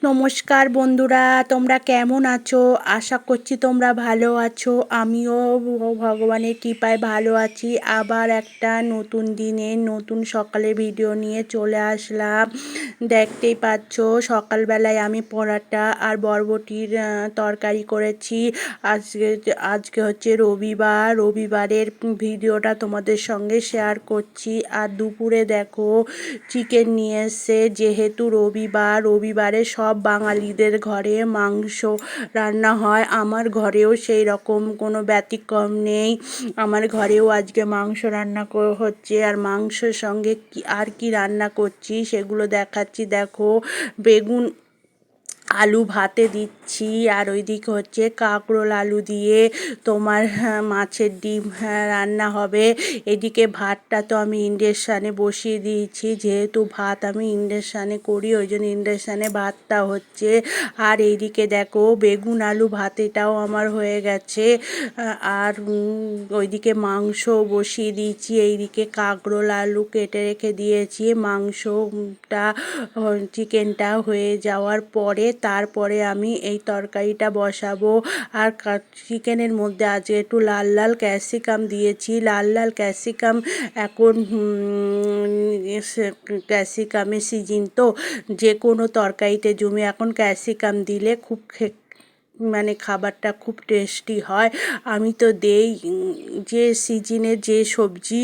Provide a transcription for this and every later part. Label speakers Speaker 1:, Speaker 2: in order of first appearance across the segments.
Speaker 1: নমস্কার বন্ধুরা, তোমরা কেমন আছো? আশা করছি তোমরা ভালো আছো। আমিও ভগবানের কৃপায় ভালো আছি। আবার একটা নতুন দিনে নতুন সকালে ভিডিও নিয়ে চলে আসলাম। দেখতেই পাচ্ছ সকালবেলায় আমি পরাটা আর বরবটির তরকারি করেছি। আজকে হচ্ছে রবিবারের ভিডিওটা তোমাদের সঙ্গে শেয়ার করছি। আর দুপুরে দেখো চিকেন নিয়ে এসে, যেহেতু রবিবারে সব বাঙালিদের ঘরে মাংস রান্না হয়, আমার ঘরেও সেই রকম কোনো ব্যতিক্রম নেই। আমার ঘরেও আজকে মাংস রান্না হচ্ছে। আর মাংসের সঙ্গে কি রান্না করছি সেগুলো দেখাচ্ছি। দেখো, বেগুন আলু ভাতে দিচ্ছি, আর ওইদিকে হচ্ছে কাঁকরোল আলু দিয়ে তোমার মাছের ডিম রান্না হবে। এদিকে ভাতটা তো আমি ইন্ডাকশানে বসিয়ে দিয়েছি, যেহেতু ভাত আমি ইন্ডাকশানে করি ওই জন্য ইন্ডাকশানে ভাতটা হচ্ছে। আর এইদিকে দেখো বেগুন আলু ভাতেটাও আমার হয়ে গেছে। আর ওইদিকে মাংস বসিয়ে দিয়েছি। এইদিকে কাঁকরোল আলু কেটে রেখে দিয়েছি। মাংসটা চিকেনটা হয়ে যাওয়ার পরে তারপরে আমি এই তরকারিটা বসাবো। আর চিকেনের মধ্যে আজকে একটু লাল লাল ক্যাপসিকাম দিয়েছি। লাল ক্যাপসিকাম এখন ক্যাপসিকামের সিজন, তো যে কোনো তরকারিতে জমে এখন ক্যাপসিকাম দিলে খুব মানে খাবারটা খুব টেস্টি হয়। আমি তো দেই, যে সিজনে যে সবজি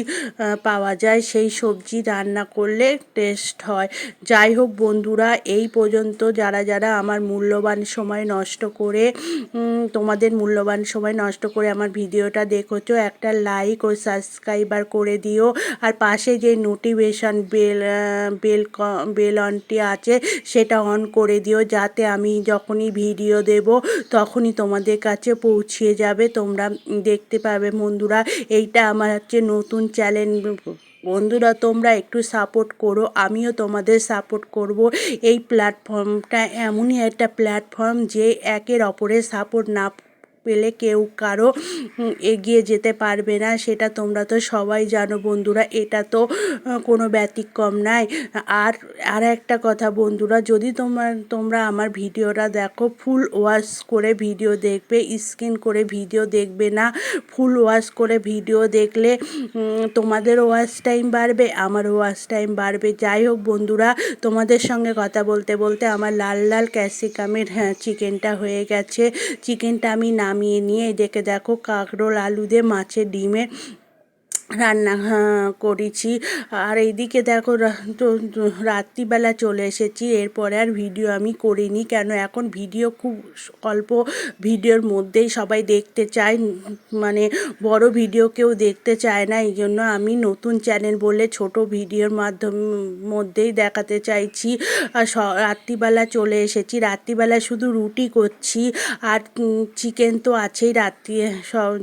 Speaker 1: পাওয়া যায় সেই সবজি রান্না করলে টেস্ট হয়। যাই হোক বন্ধুরা, এই পর্যন্ত যারা আমার মূল্যবান সময় নষ্ট করে তোমাদের মূল্যবান সময় নষ্ট করে আমার ভিডিওটা দেখেছো, একটা লাইক ও সাবস্ক্রাইবার করে দিও। আর পাশে যে নোটিফিকেশন বেল অনটি আছে সেটা অন করে দিও, যাতে আমি যখনই ভিডিও দেব তখনই তোমাদের কাছে পৌঁছিয়ে যাবে, তোমরা দেখতে পাবে। বন্ধুরা, এইটা আমার হচ্ছে নতুন চ্যানেল। বন্ধুরা, তোমরা একটু সাপোর্ট করো, আমিও তোমাদের সাপোর্ট করব। এই প্ল্যাটফর্মটা এমনই একটা প্ল্যাটফর্ম যে একের অপরের সাপোর্ট না পেলে কেউ কারো এগিয়ে যেতে পারবে না, সেটা তোমরা তো সবাই জানো। বন্ধুরা, এটা তো কোনো ব্যতিক্রম নাই। আর একটা কথা বন্ধুরা, যদি তোমরা আমার ভিডিওটা দেখো, ফুল ওয়াচ করে ভিডিও দেখবে, স্কিপ করে ভিডিও দেখবে না। ফুল ওয়াচ করে ভিডিও দেখলে তোমাদের ওয়াচ টাইম বাড়বে, আমার ওয়াচ টাইম বাড়বে। যাই হোক বন্ধুরা, তোমাদের সঙ্গে কথা বলতে বলতে আমার লাল ক্যাপসিকামের চিকেনটা হয়ে গেছে। চিকেনটা আমি নামিয়ে নিয়ে এদিকে দেখো কাঁকরোল আলু দিয়ে মাছের ডিমে রান্না করেছি। আর এইদিকে দেখো রাত্রিবেলা চলে এসেছি, এরপরে আর ভিডিও আমি করিনি, কেন এখন ভিডিও খুব অল্প ভিডিওর মধ্যেই সবাই দেখতে চায়, মানে বড় ভিডিও কেউ দেখতে চায় না। এই জন্য আমি নতুন চ্যানেল বলে ছোট ভিডিওর মধ্যেই দেখাতে চাইছি। আর রাত্রিবেলা চলে এসেছি, রাত্রিবেলা শুধু রুটি করছি। আর চিকেন তো আছেই,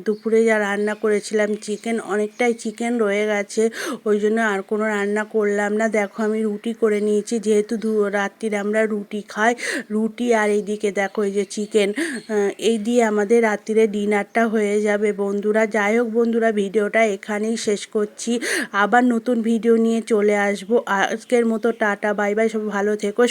Speaker 1: দুপুরে যা রান্না করেছিলাম চিকেন, অনেকটাই চিকেন রয়ে গেছে, ওই জন্য আর কোনো রান্না করলাম না। দেখো আমি রুটি করে নিয়েছি, যেহেতু রাত্রিরে আমরা রুটি খাই, রুটি আর এইদিকে দেখো এই যে চিকেন, এই দিয়ে আমাদের রাত্রিরে ডিনারটা হয়ে যাবে বন্ধুরা। যাই হোক বন্ধুরা, ভিডিওটা এখানেই শেষ করছি, আবার নতুন ভিডিও নিয়ে চলে আসবো। আজকের মতো টাটা বাই বাই, সব ভালো থেকো।